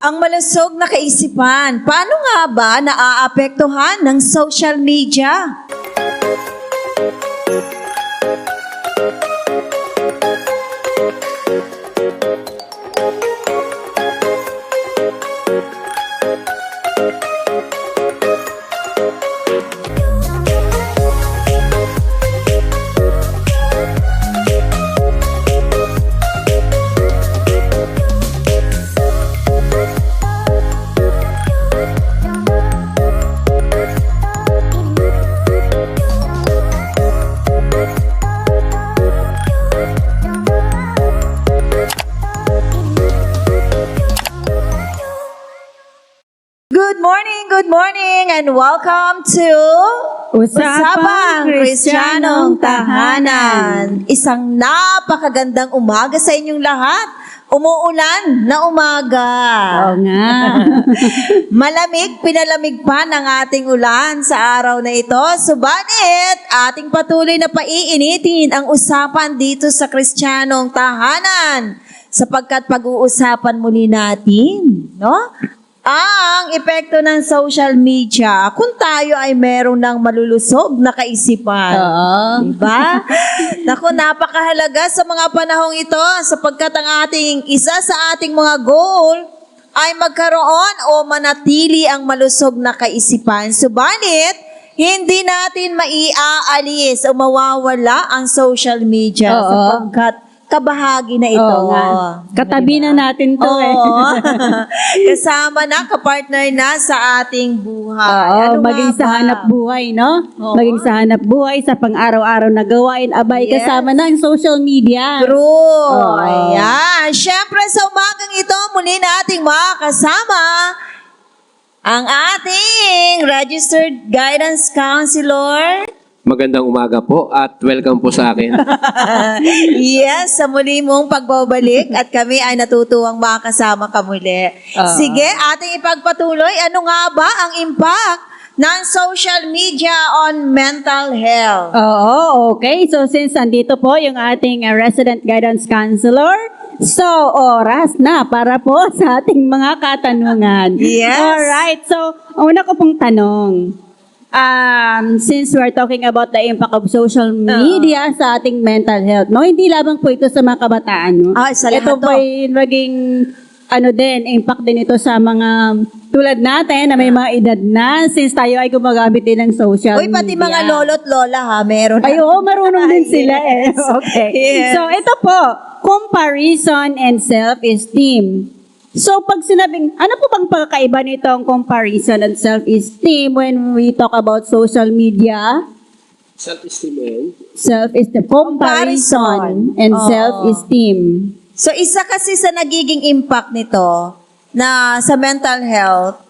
Ang malusog na kaisipan, paano nga ba naaapektuhan ng social media? Good morning, and welcome to Usapang Kristiyanong Tahanan. Isang napakagandang umaga sa inyong lahat. Umuulan na umaga. Oo nga. Malamig, pinalamig pa ng ating ulan sa araw na ito. Subalit, ating patuloy na paiinitin ang usapan dito sa Kristiyanong Tahanan. Sapagkat pag-uusapan muli natin, no? Ang epekto ng social media kung tayo ay meron ng malulusog na kaisipan. Oo. Diba? Naku, napakahalaga sa mga panahong ito sapagkat ang isa sa ating mga goal ay magkaroon o manatili ang malusog na kaisipan. Subalit, hindi natin maiaalis o mawawala ang social media Oo. sapagkat kabahagi na ito. Oo nga. Katabi na natin to Kasama na, kapartner na sa ating buhay. Oo, Ano maging nga sa ba? hanap buhay, no? Oo. Maging sa hanap buhay, sa pang-araw-araw na gawain, abay, Yes. kasama na ang social media. True. Oo. Ayan. Siyempre, sa umagang ito, muli nating makakasama ang ating registered guidance counselor. Magandang umaga po at welcome po sa akin. Yes, sa muli mong pagbabalik at kami ay natutuwang makakasama ka muli. Sige, ating ipagpatuloy. Ano nga ba ang impact ng social media on mental health? Oo, okay. So since andito po yung ating resident guidance counselor, so oras na para po sa ating mga katanungan. Yes. Alright, so una ko pong tanong. Since we're talking about the impact of social media sa ating mental health, no? Hindi lamang po ito sa mga kabataan, no? Sa lahat Ito to. po ay maging impact din ito sa mga tulad natin na may mga edad na since tayo ay gumagamit din ng social Uy, pati media. mga lolo't lola ha, meron. Ay, oo, marunong din sila Yes. Okay. Yes. So, ito po, comparison and self-esteem. So, pag sinabing, ano po bang pagkakaiba nitong comparison and self-esteem when we talk about social media? Self-esteem and? Self-esteem, comparison and Oo. self-esteem. So, isa kasi sa nagiging impact nito na sa mental health,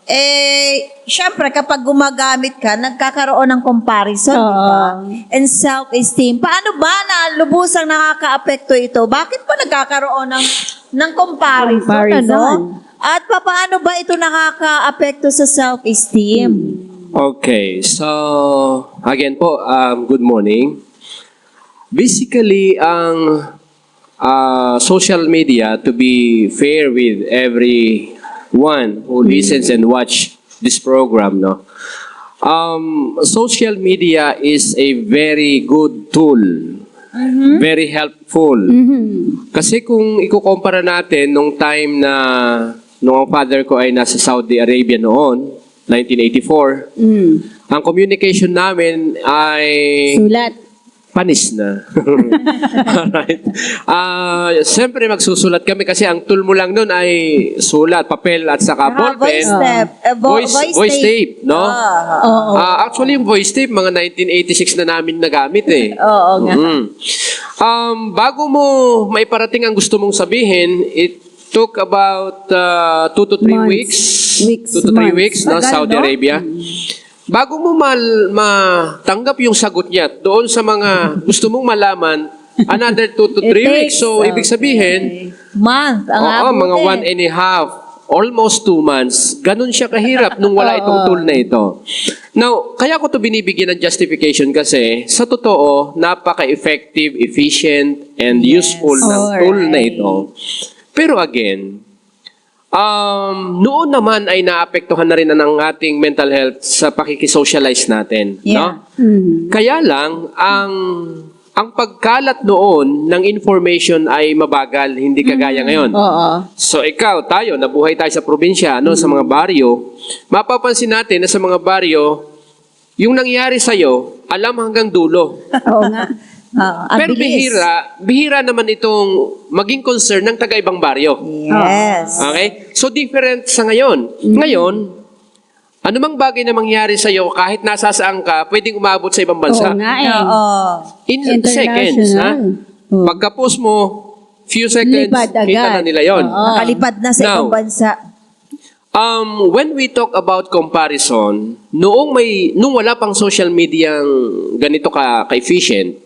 syempre kapag gumagamit ka, nagkakaroon ng comparison, di ba? Oo. And self-esteem. Paano ba na lubusang nakaka-apekto ito? Bakit pa nagkakaroon ng comparison? Comparison. Ano? At paano ba ito nakaka-apekto sa self-esteem? Okay, so again po, good morning. Basically, ang social media, to be fair with everyone who listens and watch this program, no? Social media is a very good tool. Very helpful. Kasi kung ikukumpara natin nung time na nung ang father ko ay nasa Saudi Arabia noon, 1984, ang communication namin ay Sulat. panis na. Alright. Siyempre magsusulat kami kasi ang tool mo lang noon ay sulat, papel at saka ballpen. Voice tape, no? Oo. Actually, yung voice tape, mga 1986 na namin nagamit eh. Oo nga. Bago mo maiparating ang gusto mong sabihin, it took about 2 to 3 Months. weeks. Weeks, 2 to 3 months. weeks, no? Tagal, Saudi no? Arabia. Bago mo matanggap yung sagot niya doon sa mga gusto mong malaman, another 2 to 3 It weeks. takes, So, ibig sabihin, Month. Ang oo, mga abutin. 1 and a half, almost 2 months. Ganun siya kahirap nung wala itong tool na ito. Now, kaya ko to binibigyan ng justification kasi sa totoo, napaka-effective, efficient, and useful ng tool na ito. Pero again, Noon naman ay naapektuhan na rin ng ating mental health sa pakikisocialize natin. Yeah. No? Kaya lang, ang pagkalat noon ng information ay mabagal, hindi kagaya ngayon. Oo. So ikaw, tayo, nabuhay tayo sa probinsya, sa mga baryo, mapapansin natin na sa mga baryo, yung nangyari sa'yo, alam hanggang dulo. Oo nga. Ang Pero bilis. bihira naman itong maging concern ng taga-ibang baryo. Yes. Okay? So different sa ngayon. Ngayon, anumang bagay na mangyari sa'yo, kahit nasa saan ka, pwedeng umabot sa ibang bansa. Oo nga eh. Oo. In International. seconds, ha? Oo. Pagka-post mo, few seconds, Lipad kita na agad. nila yon. Oo. Nakalipad na sa Now, ibang bansa. When we talk about comparison, nung wala pang social media ganito ka-efficient,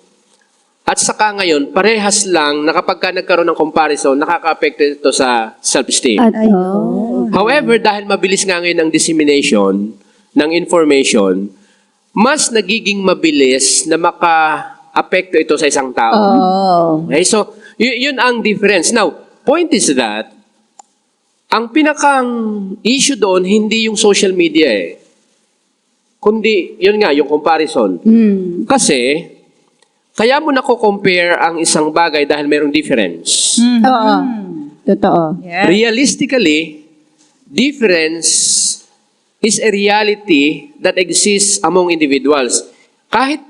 at saka ngayon, parehas lang na kapag ka nagkaroon ng comparison, nakaka-apekto ito sa self-esteem. At, Ay, oo. However, dahil mabilis nga ngayon ang dissemination ng information, mas nagiging mabilis na maka-apekto ito sa isang tao. Oo. Okay, so yun ang difference. Now, point is that, ang pinakang issue doon, hindi yung social media kundi, yun nga, yung comparison. Kasi, kaya mo nako-compare ang isang bagay dahil mayroong difference. Oo. Totoo. Yeah. Realistically, difference is a reality that exists among individuals. Kahit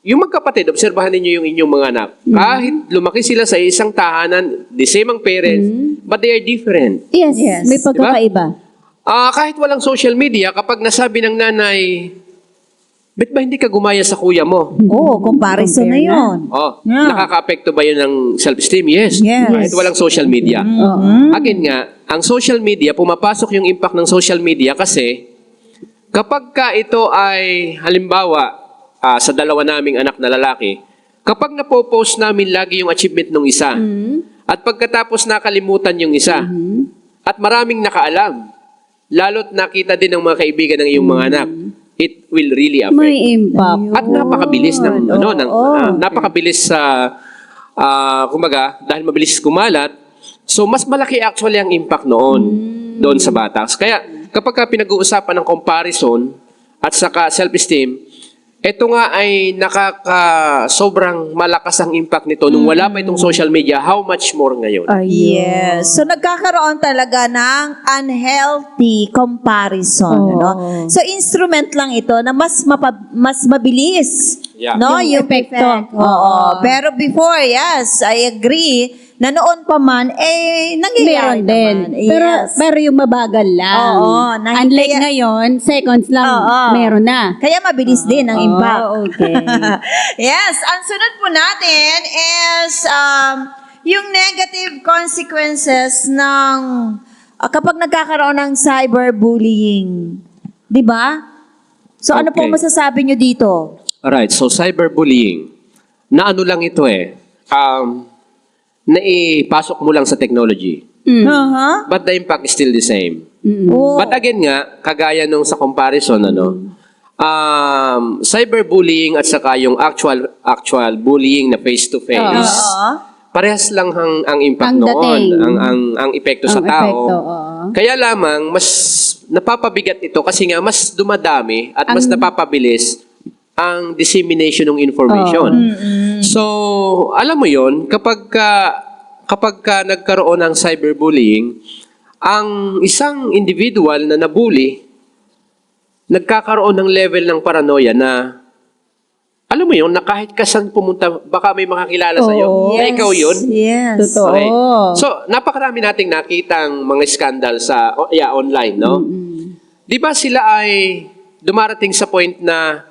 yung magkapatid, obserbahan ninyo yung inyong mga anak. Kahit lumaki sila sa isang tahanan, the same ang parents, but they are different. Yes, Yes. may pagkakaiba. Kahit walang social media, kapag nasabi ng nanay, "Bet ba hindi ka gumaya sa kuya mo?" Oo, comparison na Compare na. yun. Yeah. Nakaka-apekto ba yun ng self-esteem? Yes. Yes. Kahit walang social media. Oo. Again nga, ang social media, pumapasok yung impact ng social media kasi kapag ka ito ay, halimbawa, sa dalawa naming anak na lalaki, kapag napopost namin lagi yung achievement ng isa, at pagkatapos nakalimutan yung isa, at maraming nakaalam, lalo't nakita din ng mga kaibigan ng iyong mga anak, it will really affect. May impact. At napakabilis ng Oo. napakabilis sa kumbaga dahil mabilis kumalat. So mas malaki actually ang impact doon sa bata. Kaya kapag ka pinag-uusapan ng comparison at saka self-esteem, ito nga ay sobrang malakas ang impact nito nung wala pa itong social media, how much more ngayon. Yes. So nagkakaroon talaga ng unhealthy comparison, Oo. no? So instrument lang ito na mas mabilis, Yeah. no, Yung yung epekto. effect. Oo. Oo. Pero before, yes, I agree na noon pa man nangyayari Meron din. naman. Yes. Pero yung mabagal lang. Oo, Unlike kaya- ngayon, seconds lang, Oo. meron na. Kaya mabilis din ang impact. okay. Yes, ang sunod po natin is yung negative consequences ng kapag nagkakaroon ng cyberbullying. 'Di ba? So ano po Okay. masasabi nyo dito? Alright, so cyberbullying. Na ano lang ito naipasok mo lang sa technology. Uh-huh. But the impact is still the same. Oh. But again nga, kagaya nung sa comparison, cyberbullying at saka yung actual bullying na face-to-face, Oo. parehas lang ang impact Ang noon, dating. ang epekto sa Ang tao. epekto, oo. Kaya lamang, mas napapabigat ito kasi nga mas dumadami at mas napapabilis ang dissemination ng information. So, alam mo yon kapag ka nagkaroon ng cyberbullying, ang isang individual na nabully, nagkakaroon ng level ng paranoia na, alam mo yun, na kahit kasan pumunta, baka may makakilala sa'yo. Oo. Na ikaw yun. Yes. Totoo. Okay. So, napakarami nating nakitang mga skandal sa online, no? Di ba sila ay dumarating sa point na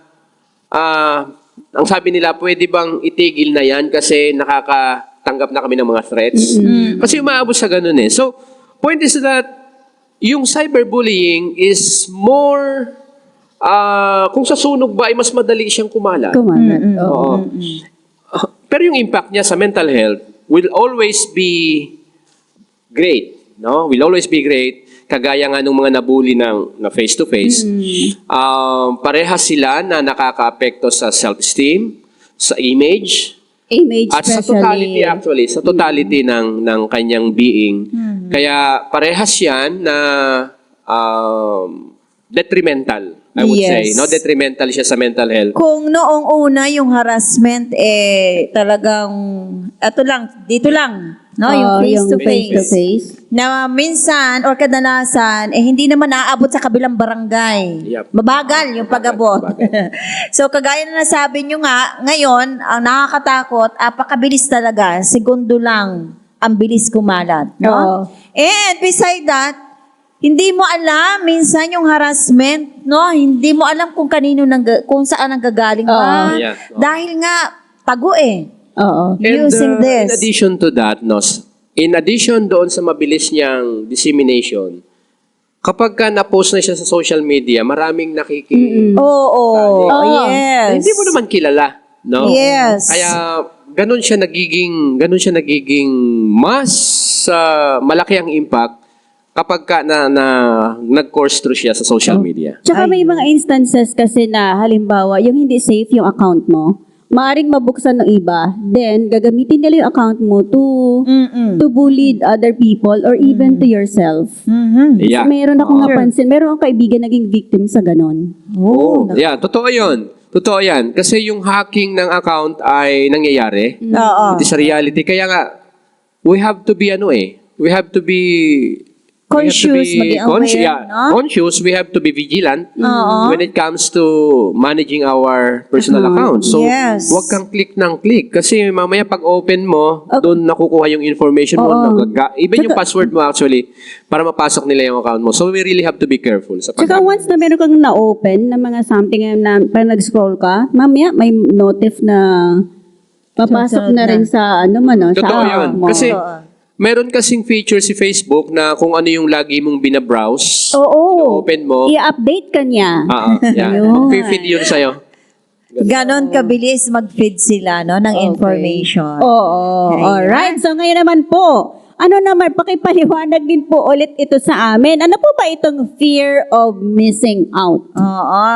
ang sabi nila, pwede bang itigil na yan kasi nakakatanggap na kami ng mga threats? Kasi umaabot sa ganun eh. So, point is that yung cyberbullying is more, kung sa sunog ba, ay mas madali siyang kumalat. Kumalat. Oo. Oo. Pero yung impact niya sa mental health will always be great, no? Will always be great. Kagaya nga nung mga nabully na face-to-face. Parehas sila na nakaka-apekto sa self-esteem, sa image, Image at sa especially. totality actually, sa totality ng kanyang being. Kaya parehas yan na detrimental, I would Yes. say. No, detrimental siya sa mental health. Kung noong una yung harassment talagang dito lang, no, yung face to face. face. Na minsan or kadalasan hindi naman naaabot sa kabilang barangay. Yep. Mabagal yung pag-abot. So kagaya na nasabi nyo nga, ngayon ang nakakatakot, apakabilis talaga, segundo lang ang bilis kumalat, no? Oo. And beside that, hindi mo alam minsan yung harassment, no? Hindi mo alam kung kung saan ang gagaling pa. Oo. Yeah. Dahil nga tago Oo. using this. In addition to that, in addition doon sa mabilis niyang dissemination, kapag ka na-post na siya sa social media, maraming Oo, Oo. yes. hindi mo naman kilala, no? Yes. Kaya ganun siya nagiging mas malaki ang impact kapag ka nag-course through siya sa social media. Tsaka may mga instances kasi na halimbawa, yung hindi safe yung account mo, maaring mabuksan ng iba, then gagamitin nila yung account mo to bully other people or even to yourself. Yeah. Meron akong napansin, meron akong kaibigan naging victim sa ganon. Oh, yeah, totoo 'yon. Totoo 'yan kasi yung hacking ng account ay nangyayari. Oo. It is a reality. Kaya nga we have to be Conscious, maging aware, no? Conscious, we have to be vigilant Oo. when it comes to managing our personal accounts. So, Yes. huwag kang click ng click kasi mamaya pag open mo, doon nakukuha yung information mo. Even yung password mo actually, para mapasok nila yung account mo. So, we really have to be careful sa Tsaka once na meron kang na-open na mga something na parang nag-scroll ka, mamaya may notif na papasok na rin sa sa Totoo account yun. mo. Kasi, meron kasing feature si Facebook na kung ano yung lagi mong binabrowse, Oo. open mo, I-update ka niya. yan. Yun. Mag-feed yun sa'yo. Ganon kabilis mag-feed sila, no, ng information. Oo. Okay. Alright. So ngayon naman po, ano naman, pakipaliwanag din po ulit ito sa amin. Ano po ba itong fear of missing out? Oo.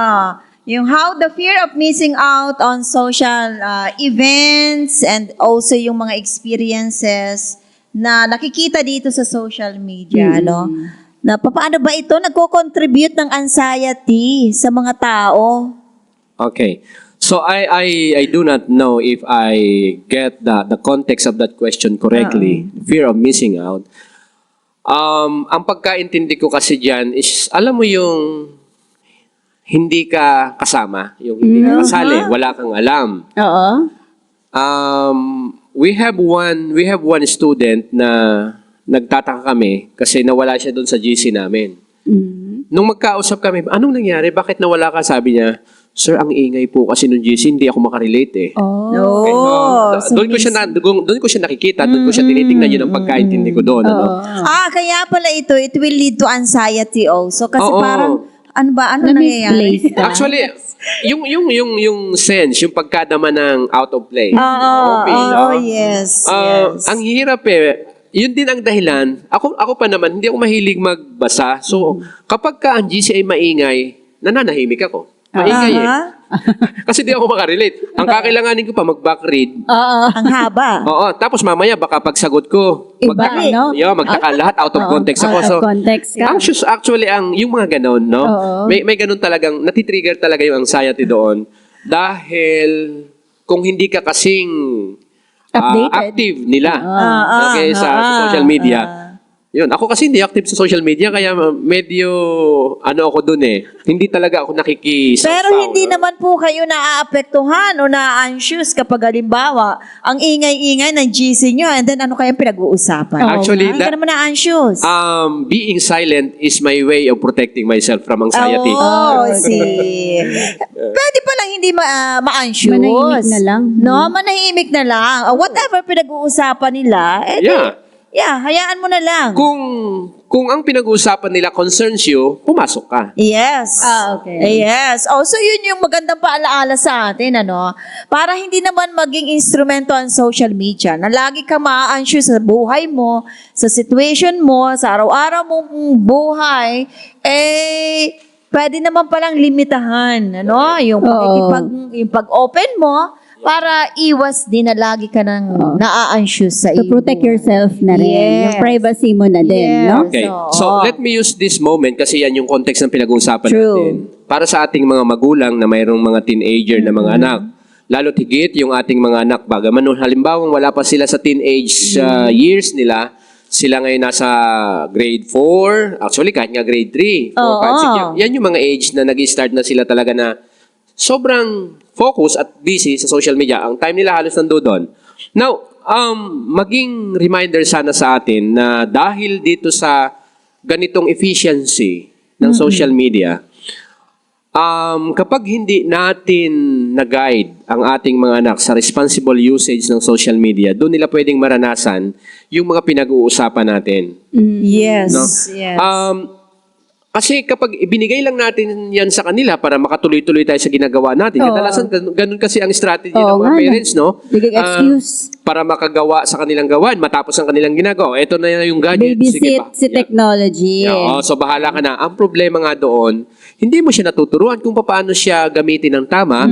Yung how the fear of missing out on social events and also yung mga experiences na nakikita dito sa social media, no? Na paano ba ito nagko-contribute ng anxiety sa mga tao? Okay. So I do not know if I get the context of that question correctly. Fear of missing out. Ang pagkaintindi ko kasi diyan is alam mo yung hindi ka kasama, yung hindi ka kasali, wala kang alam. Oo. We have one student na nagtataka kami kasi nawala siya doon sa GC namin. Nung magkausap kami, anong nangyari? Bakit nawala ka? Sabi niya, Sir, ang ingay po kasi nung GC, hindi ako makarelate eh. Oh. So doon ko siya nakikita, doon ko siya tinitingnan yun ang pagkaintindi ko doon. Ano? kaya pala it will lead to anxiety also. Kasi Oo. parang, ano nangyayari? Na-misplace ka. Actually, yung sense, yung pagkadama ng out of place. Yes. Ang hirap eh. Yun din ang dahilan. Ako pa naman, hindi ako mahilig magbasa. So, kapag ka ang GC ay maingay, nananahimik ako. Maingay eh. Kasi di ako makarelate. Ang kakailanganin ko pa, mag-back read. Ang haba. Oo, tapos mamaya baka pagsagot ko, Iba, no? magtaka lahat, out of context ako. Out of So, context ka. anxious actually, yung mga ganon, no? Oo. May ganon talagang, natitrigger talaga yung anxiety doon. Dahil, kung hindi ka kasing Updated. active nila sa social media. Yun, ako kasi hindi active sa social media, kaya medyo, ako dun eh. Hindi talaga ako nakikisampaw. Pero hindi naman po kayo naaapektuhan o na-anxious kapag halimbawa, ang ingay-ingay ng GC nyo and then ano kayang pinag-uusapan? Actually, Hindi ka naman na-anxious. being silent is my way of protecting myself from anxiety. See. Pwede palang hindi ma-anxious. Manahimik na lang. No, manahimik na lang. Whatever pinag-uusapan nila, hayaan mo na lang. Kung ang pinag-uusapan nila concerns you, pumasok ka. Yes. Okay. Yes. Also, yun yung magandang paalaala sa atin, Para hindi naman maging instrumento ang social media na lagi ka ma-anxious sa buhay mo, sa situation mo, sa araw-araw mong buhay, pwede naman palang limitahan, Yung pag-open mo, Para iwas din na lagi ka nang naa-anxious sa To iyo. protect yourself na rin. Yes. Yung privacy mo na din, Yes. no? Okay. Oo. So, let me use this moment kasi yan yung context ng pinag-uusapan True. natin. Para sa ating mga magulang na mayroong mga teenager na mga anak, lalo higit yung ating mga anak, bagaman halimbawa wala pa sila sa teenage years nila, sila ngayon nasa grade 4, actually kahit nga grade 3, 4, Oo. 5, 6, yan yung mga age na nag-start na sila talaga na sobrang focus at busy sa social media. Ang time nila halos nandoon. Now, maging reminder sana sa atin na dahil dito sa ganitong efficiency ng social media, kapag hindi natin na-guide ang ating mga anak sa responsible usage ng social media, doon nila pwedeng maranasan yung mga pinag-uusapan natin. Yes. No? Yes. Kasi kapag ibinigay lang natin yan sa kanila para makatuloy-tuloy tayo sa ginagawa natin, Oo. kadalasan ganun kasi ang strategy Oo ng mga nga, parents, no? Bigay excuse. Para makagawa sa kanilang gawain, matapos ang kanilang ginagawa. Ito na yung gadget. Babysit si Yeah. technology. Yeah, so bahala ka na. Ang problema nga doon, hindi mo siya natuturuan kung paano siya gamitin ng tama,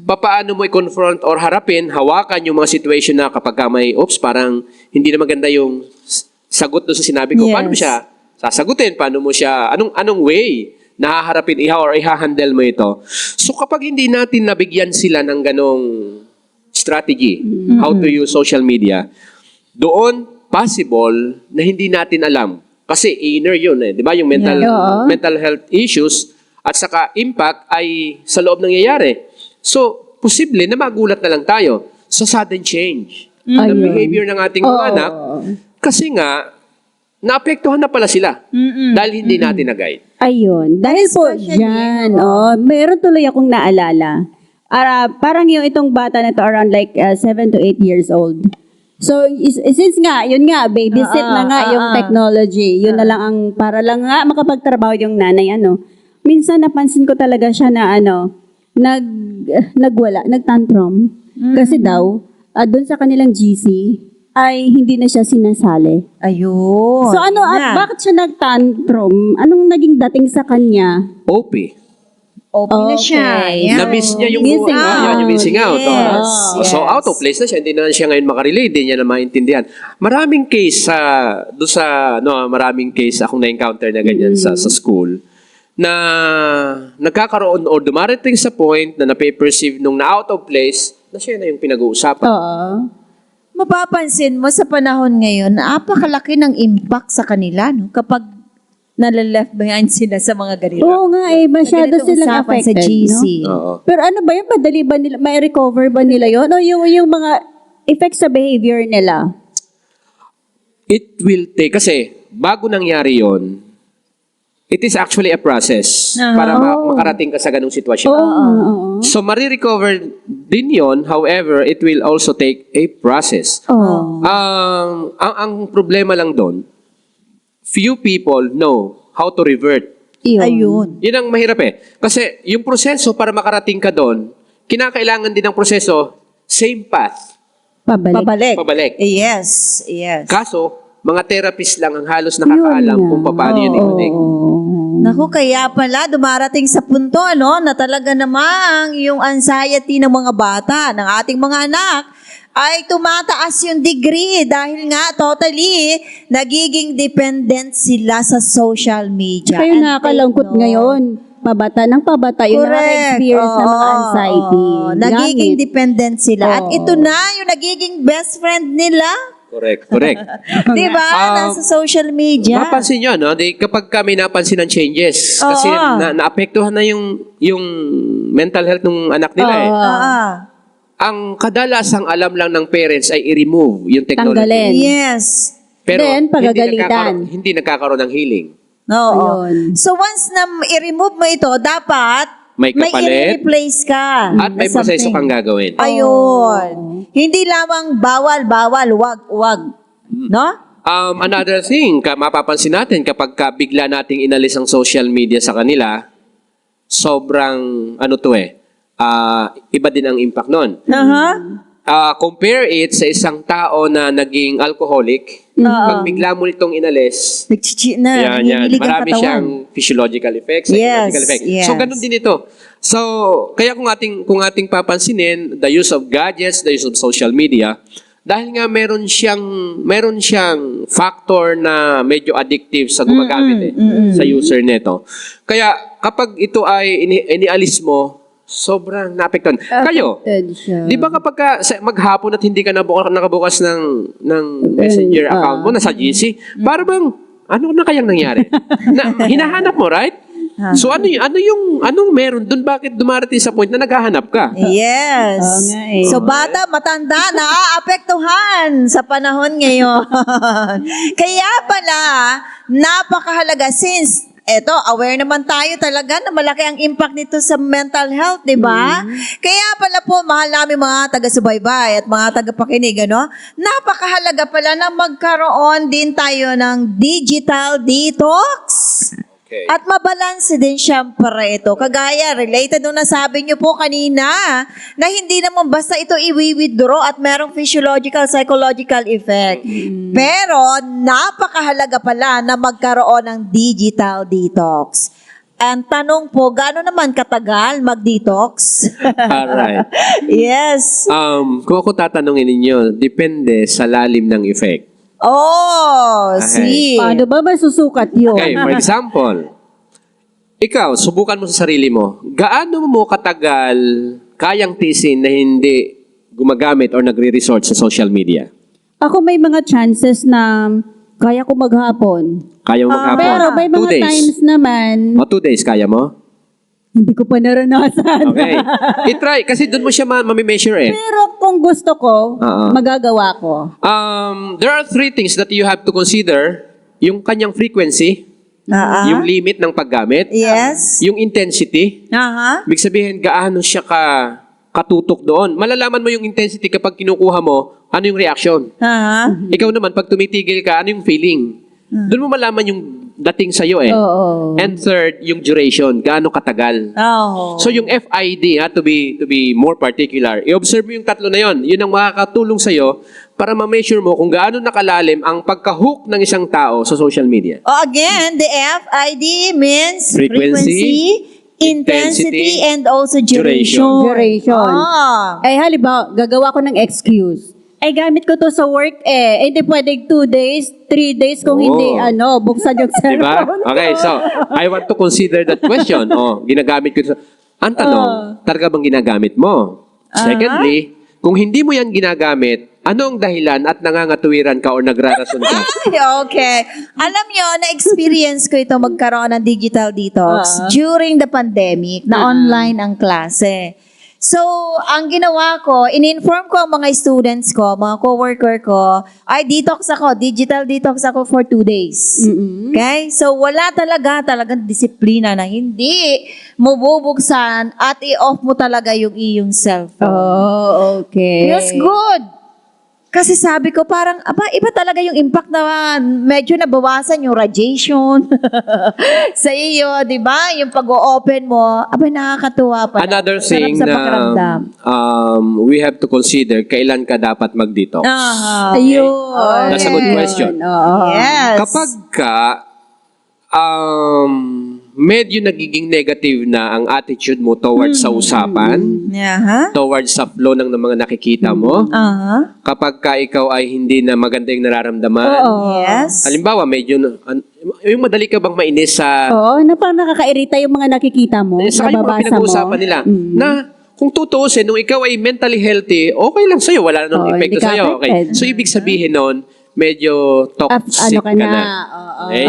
paano mo i-confront or harapin, hawakan yung mga situation na kapag ka may, parang hindi na maganda yung sagot doon sa sinabi ko. Yes. Paano mo siya sasagutin? Paano mo siya, anong way na haharapin or iha-handle mo ito? So kapag hindi natin nabigyan sila ng ganong strategy, how to use social media, doon possible na hindi natin alam. Kasi inner yun di ba? Yung Yeah. mental health issues at saka impact ay sa loob nangyayari. So, posible na magulat na lang tayo sa sudden change ng Ayun. behavior ng ating mga Oo. anak. Kasi nga, naapektuhan na pala sila dahil hindi natin na-guide. Ayun. Dahil po dyan, meron tuloy akong naalala. Parang yung itong bata na to around like 7 to 8 years old. So, since nga, yun nga, babysit na nga yung technology. Yun na lang ang, para lang nga makapagtrabaho yung nanay, Minsan napansin ko talaga siya na nagtantrum. Kasi daw, doon sa kanilang GC, ay hindi na siya sinasali. Ayun. So ano, Yun at na. bakit siya nagtantrum? Anong naging dating sa kanya? OP. Open na siya. Okay. Yan. Na-miss niya yung Missing yan, yung missing out. Yes, So yes. out of place na siya, hindi na siya ngayon makarelate, hindi niya na maintindihan. Maraming case maraming case akong na-encounter na ganyan sa school na nagkakaroon or dumarating sa point na nape-perceive nung na-out of place na siya na yung pinag-uusapan. Oo. Mapapansin mo sa panahon ngayon, napakalaki ng impact sa kanila, no? Kapag nalileft behind sila sa mga ganito. Oo nga masyado Ganitong silang usapan affected, sa GC. no? Oo. Pero ano ba yun? Madali ba nila, may recover ba nila yun? O yung mga effects sa behavior nila? It will take, kasi bago nangyari yon, it is actually a process para makarating ka sa ganung sitwasyon. Oo. So, marirecover din yon. However, it will also take a process. Oo. Ang problema lang doon, few people know how to revert. Ayun. Yun ang mahirap Kasi yung proseso para makarating ka doon, kinakailangan din ng proseso, same path, Pabalik. pabalik. Yes. Yes. Kaso, mga therapist lang ang halos nakakaalam Yun kung nga. paano yun ibalik. Naku, kaya pala dumarating sa punto, na talaga namang yung anxiety ng mga bata, ng ating mga anak, ay tumataas yung degree dahil nga totally nagiging dependent sila sa social media. Kaya And nakakalungkot take note. ngayon. Pabata ng pabata yung nakaka-experience ng mga anxiety. Nagiging Gamit. dependent sila. At Oo. ito na yung nagiging best friend nila. Correct. Di ba? Nasa social media. Mapansin nyo, kapag kami napansin ng changes, kasi Oo. naapektuhan na yung mental health ng anak nila Ang kadalasang alam lang ng parents ay i-remove yung technology. Tanggalin. Yes. Pero Then, pagagalitan. hindi nagkakaroon ng healing. Oo. Ayun. So once na i-remove mo ito, dapat May kapalit. i-replace ka. At may na proseso something. kang gagawin. Ayun. Hindi lamang bawal, wag. No? Another thing, mapapansin natin kapag bigla nating inalis ang social media sa kanila, sobrang, iba din ang impact nun. Compare it sa isang tao na naging alcoholic, pag bigla mo nitong inalis, Nagchichi na. yan. nanginginig ang Marami katawan. siyang physiological effects, psychological Yes, effects. yes. So, ganun din ito. So, kaya kung ating papansinin, the use of gadgets, the use of social media, dahil nga meron siyang factor na medyo addictive sa gumagamit sa user nito. Kaya kapag ito ay inialis mo, sobrang naapektuhan. Kayo, Affected siya. di ba kapag maghapon at hindi ka nakabukas ng messenger account mo, nasa GC, para bang, ano na kayang nangyari? Hinahanap mo, right? So anong meron dun? Bakit dumarating sa point na naghahanap ka? Yes. Oo nga eh. So bata, matanda, naaapektuhan sa panahon ngayon. Kaya pala, napakahalaga since eto, aware naman tayo talaga na malaki ang impact nito sa mental health, di ba? Kaya pala po, mahal namin mga taga-subaybay at mga taga-pakinig, ano? Napakahalaga pala na magkaroon din tayo ng digital detox. Okay. At mabalanse din siyempre ito. Kagaya, related nung nasabi niyo po kanina, na hindi naman basta ito i-withdraw at merong physiological, psychological effect. Pero, napakahalaga pala na magkaroon ng digital detox. Ang tanong po, gaano naman katagal mag-detox? Alright. Yes. Kung ako tatanungin ninyo, depende sa lalim ng effect. Oh, Okay. see. Paano ba masusukat yun? Okay, for example, ikaw, subukan mo sa sarili mo, gaano mo katagal kayang tiisin na hindi gumagamit or nagre-resort sa social media? Ako may mga chances na kaya ko maghapon. Kaya mo maghapon? Pero may 2 mga days. times naman, O 2 days, kaya mo? hindi ko pa naranasan. Okay. I-try, kasi doon mo siya mami-measure eh. Pero kung gusto ko, Oo. magagawa ko. There are 3 things that you have to consider. Yung kanyang frequency, yung limit ng paggamit, Yes. yung intensity. Aha. Ibig sabihin, gaano siya katutok doon. Malalaman mo yung intensity kapag kinukuha mo, ano yung reaction. Aha. Ikaw naman, pag tumitigil ka, ano yung feeling? Doon mo malaman yung dating sa'yo eh. Oo. And third, yung duration, gaano katagal. Oh. So yung FID, to be more particular, i-observe mo yung tatlo na yon. Yun ang makakatulong sa'yo para ma-measure mo kung gaano nakalalim ang pagka-hook ng isang tao sa social media. Again, the FID means Frequency, intensity, intensity, and also duration. Duration. Ah. Eh, halimbawa, gagawa ko ng excuse. Ay, gamit ko to sa work eh. Eh, hindi pwedeng 2 days, 3 days kung Oo. hindi, buksan yung Diba? cellphone. Okay, so I want to consider that question. Ginagamit ko. Ang tanong, talaga bang ginagamit mo? Secondly, kung hindi mo yan ginagamit, ano ang dahilan at nangangatuwiran ka o nagrarason ka? Ay, okay. Alam nyo, na-experience ko ito magkaroon ng digital detox during the pandemic na online ang klase. So, ang ginawa ko, in-inform ko ang mga students ko, mga co-worker ko, ay detox ako, digital detox ako for 2 days. Okay? So, wala talagang disiplina na hindi mo bubuksan at i-off mo talaga yung iyong cellphone. Oh, okay. Feels good. Kasi sabi ko parang, iba talaga yung impact na medyo nabawasan yung radiation sa iyo, di ba? Yung pag-o-open mo, nakakatuwa pa. Another Sarap thing sa na pakiramdam. we have to consider, kailan ka dapat mag-detox? Aha. Ayun. That's a good question. Oo. Yes. Kapag ka medyo nagiging negative na ang attitude mo towards sa usapan, Aha. towards sa flow ng mga nakikita mo, Aha. kapag ka ikaw ay hindi na maganda yung nararamdaman, Yes. halimbawa medyo, yung madali ka bang mainis sa, Oo, na parang nakakairita yung mga nakikita mo, sa yung mga nababasa mo. pinag-uusapan nila, na kung tutuusin, nung ikaw ay mentally healthy, okay lang sa'yo, wala nang Oo, epekto hindi ka sa'yo. Okay. affected. So, ibig sabihin nun, medyo toxic Ano ka na? Oo. Okay?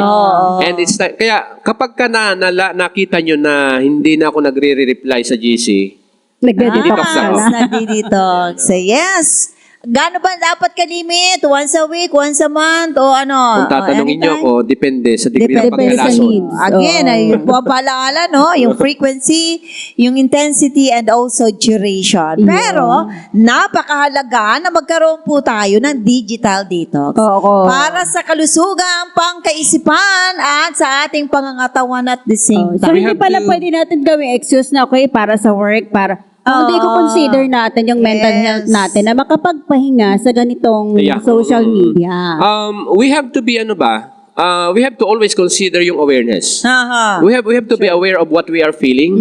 And it's kaya kapag ka nakita nyo na hindi na ako nagre-reply sa GC, Nagde-detox Detox ka ako. na. Nagdi-detox. Yes. Gano'n ba dapat ka-limit? Once a week, once a month, o ano? kung tatanungin nyo anytime? ako, depende sa degree ng Depende sa pagkalason. needs. Again, Oo. ay paalala, no? Yung frequency, yung intensity, and also duration. Yeah. Pero, napakahalaga na magkaroon po tayo ng digital detox. Oo. Para sa kalusugan, pangkaisipan, at sa ating pangangatawan at the same So, time. We hindi have pala to- pwede natin gawing excuse na, okay, para sa work, para... Hindi ko consider natin yung mental Yes. health natin na makapagpahinga sa ganitong Yeah. social media. We have to be, we have to always consider yung awareness. Aha. We have to be aware of what we are feeling.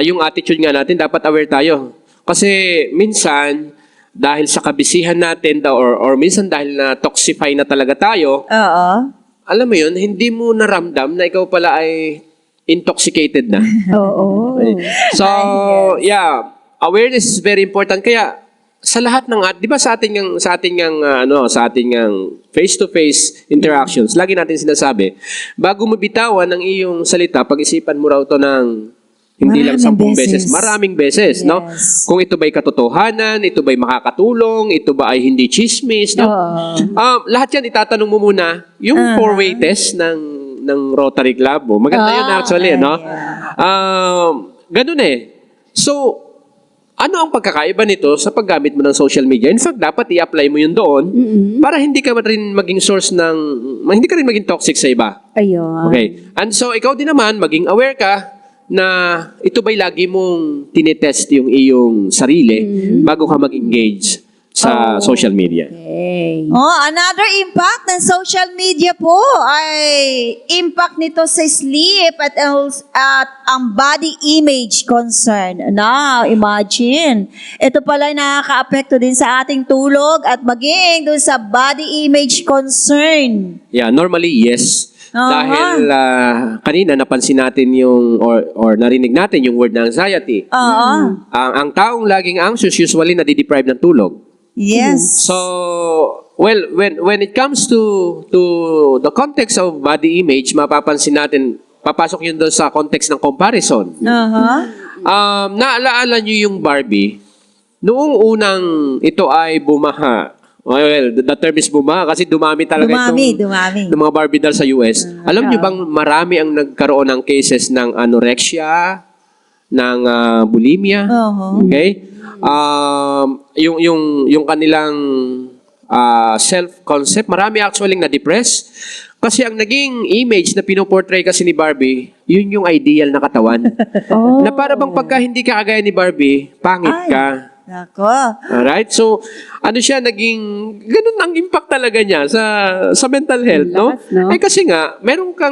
Yung attitude nga natin, dapat aware tayo. Kasi minsan, dahil sa kabisihan natin, or minsan dahil na toxify na talaga tayo, Oo. alam mo yun, hindi mo naramdam na ikaw pala ay intoxicated na. Oo. So, yeah, awareness is very important. Kaya, sa lahat ng, di ba sa ating face-to-face interactions, lagi natin sinasabi, bago mo bitawan ng iyong salita, pag-isipan mo raw to ng hindi lang 10 Maraming beses, beses. maraming beses, no? Yes. Kung ito ba'y katotohanan, ito ba'y makakatulong, ito ba ay hindi chismis, no? Lahat yan itatanong mo muna, yung four-way test ng Rotary Club. Maganda yun actually, no? Ganun eh. So, ano ang pagkakaiba nito sa paggamit mo ng social media? In fact, dapat i-apply mo yun doon para hindi ka rin maging source ng, hindi ka rin maging toxic sa iba. Ayun. Okay. And so, ikaw din naman, maging aware ka na ito ba'y lagi mong tinetest yung iyong sarili bago ka mag-engage sa social media. Okay. Oh, another impact ng social media po ay impact nito sa sleep at ang body image concern. Now, imagine. Ito pala ay nakaka-apekto din sa ating tulog at maging dun sa body image concern. Yeah, normally, yes. Aha. Dahil kanina napansin natin yung, or narinig natin yung word na anxiety. Oo. Ang taong laging anxious usually nadideprive ng tulog. Yes. So, well, when it comes to the context of body image, mapapansin natin, papasok yun doon sa context ng comparison. Aha. Naalaala nyo yung Barbie, noong unang ito ay bumaha. Well, the term is bumaha kasi dumami talaga Dumami. ng mga Barbie doll sa US. Alam nyo bang marami ang nagkaroon ng cases ng anorexia, ng bulimia? Okay? Yung kanilang self-concept, marami actually na-depress. Kasi ang naging image na pinoportray kasi ni Barbie, yun yung ideal na katawan. Na para bang pagka hindi ka kagaya ni Barbie, pangit ka. Nako. Alright? So, ano siya, ganun ang impact talaga niya sa mental health, no? Lakas, no? Eh kasi nga, meron ka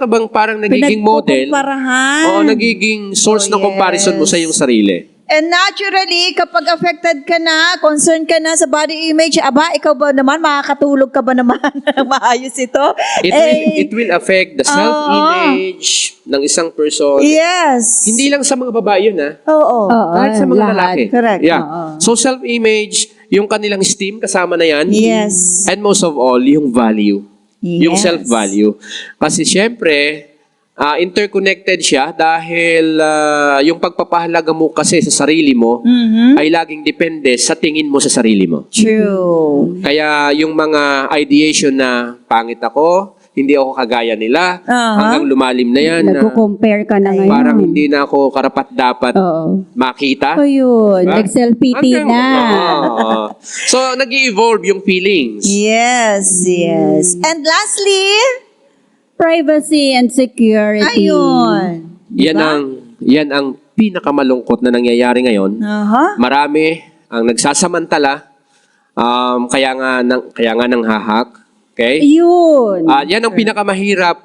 bang parang nagiging model, Pinagkukumparahan. o nagiging source ng comparison mo sa iyong sarili. And naturally, kapag affected ka na, concerned ka na sa body image, aba, ikaw ba naman, makakatulog ka ba naman ng maayos ito? It will affect the self-image ng isang person. Yes. Hindi lang sa mga babae yun, ha? Oo. Kahit sa mga lahat. lalaki. Correct. Yeah. Oo. So self-image, yung kanilang esteem, kasama na yan. Yes. And most of all, yung value. Yung Yes. self-value. Kasi syempre, interconnected siya dahil yung pagpapahalaga mo kasi sa sarili mo ay laging depende sa tingin mo sa sarili mo. True. Kaya yung mga ideation na pangit ako, hindi ako kagaya nila, hanggang lumalim na yan na Nagko-compare ka na ngayon. parang hindi na ako karapat-dapat Oo. makita. So yun, Diba? nag-self-pity na. Oo. So, nag-evolve yung feelings. Yes, yes. And lastly, Privacy and security. ayun. Yan ang pinakamalungkot na nangyayari ngayon. Aha. Marami ang nagsasamantala, kaya nga nang hahak. Okay? Yun. Yan ang pinakamahirap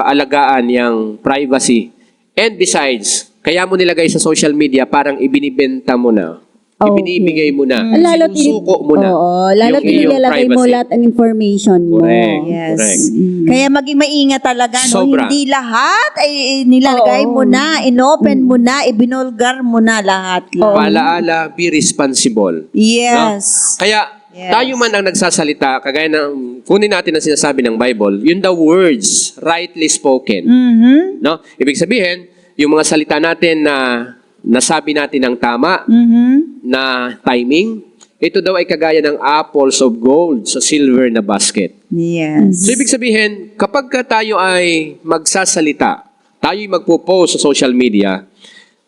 alagaan, yung privacy. And besides, kaya mo nilagay sa social media, parang ibinibenta mo na. Okay. Ibinibigay mo na. Lalo Sinusuko mo na. Oo, lalo yung iyong nilalagay mo privacy. lahat ng information mo. Correct. Yes. Correct. Kaya maging maingat talaga, no? Sobra. Hindi lahat ay nilalagay Oo. mo na, inopen mo na, ibinulgar mo na lahat. Paalaala, be responsible. Yes. Kaya Yes. tayo man ang nagsasalita, kagaya ng kunin natin ang sinasabi ng Bible, yun the words rightly spoken. Mhm. No? Ibig sabihin, yung mga salita natin na nasabi natin ng tama, Mhm. na timing, ito daw ay kagaya ng apples of gold sa silver na basket. Yes. So ibig sabihin, kapag ka tayo ay magsasalita, tayo ay magpo-post sa social media,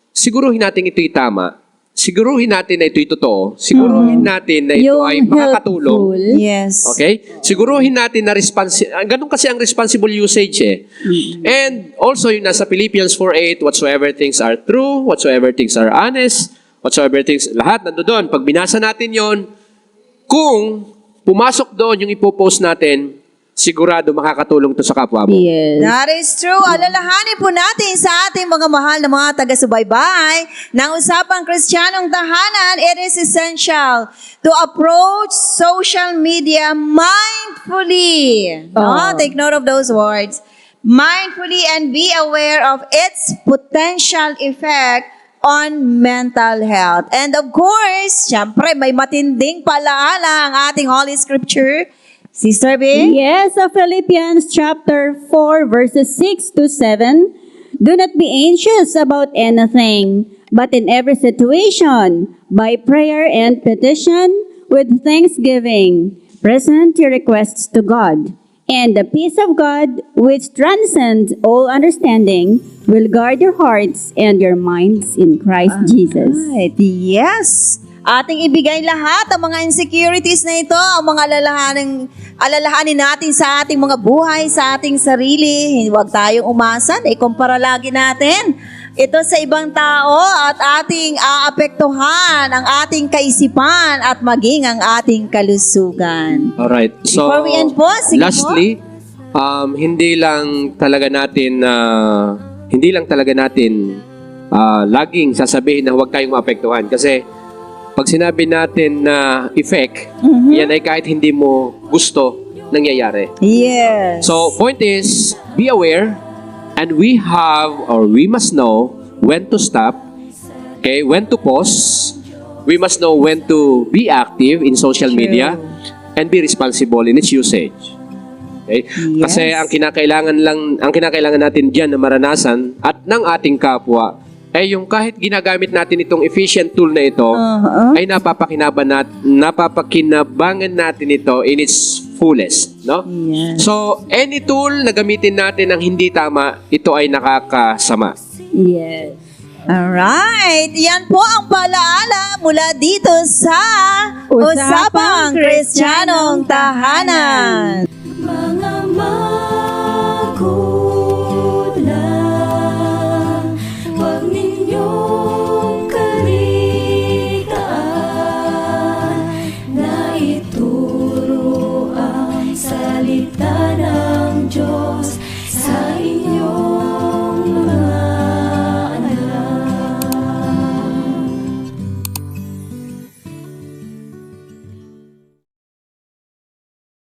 siguruhin natin ito'y tama, siguruhin natin na ito'y totoo, siguruhin natin na ito Yung ay makakatulong. helpful. Yes. Okay? Siguruhin natin na ganun kasi ang responsible usage eh. And also yung nasa Philippians 4:8, whatsoever things are true, whatsoever things are honest, whatsoever things, lahat nandoon. Pag binasa natin yon, kung pumasok doon yung ipopost natin, sigurado makakatulong to sa kapwa mo. Yes. That is true. Alalahanin po natin sa ating mga mahal na mga taga-subaybay ng Usapang Kristiyanong Tahanan, it is essential to approach social media mindfully. No? Take note of those words. Mindfully and be aware of its potential effect on mental health. And of course, syempre, may matinding palaala ang ating Holy Scripture. Sister B? Yes, sa Philippians chapter 4 verses 6 to 7, do not be anxious about anything, but in every situation, by prayer and petition, with thanksgiving, present your requests to God. And the peace of God, which transcends all understanding, will guard your hearts and your minds in Christ Jesus. Right. Yes. Ating ibigay lahat ang mga insecurities na ito, ang mga alalahanin natin sa ating mga buhay, sa ating sarili. Huwag tayong umasa, ikumpara lagi natin ito sa ibang tao at ating aapektuhan ang ating kaisipan at maging ang ating kalusugan. Alright. So, Before we end po, sige po. lastly, hindi lang talaga natin laging sasabihin na huwag kayong maapektuhan. Kasi pag sinabi natin na effect, yan ay kahit hindi mo gusto nangyayari. Yes. So, point is, be aware, and we must know when to stop, okay, when to pause, we must know when to be active in social media, and be responsible in its usage. Okay? Yes. Kasi ang kinakailangan natin diyan na maranasan at ng ating kapwa ay yung kahit ginagamit natin itong efficient tool na ito, ay napapakinabangan natin ito in its fullest, no? Yes. So, any tool na gamitin natin ng hindi tama, ito ay nakakasama. Yes. Alright, yan po ang palaala mula dito sa Usapang Kristiyanong Tahanan.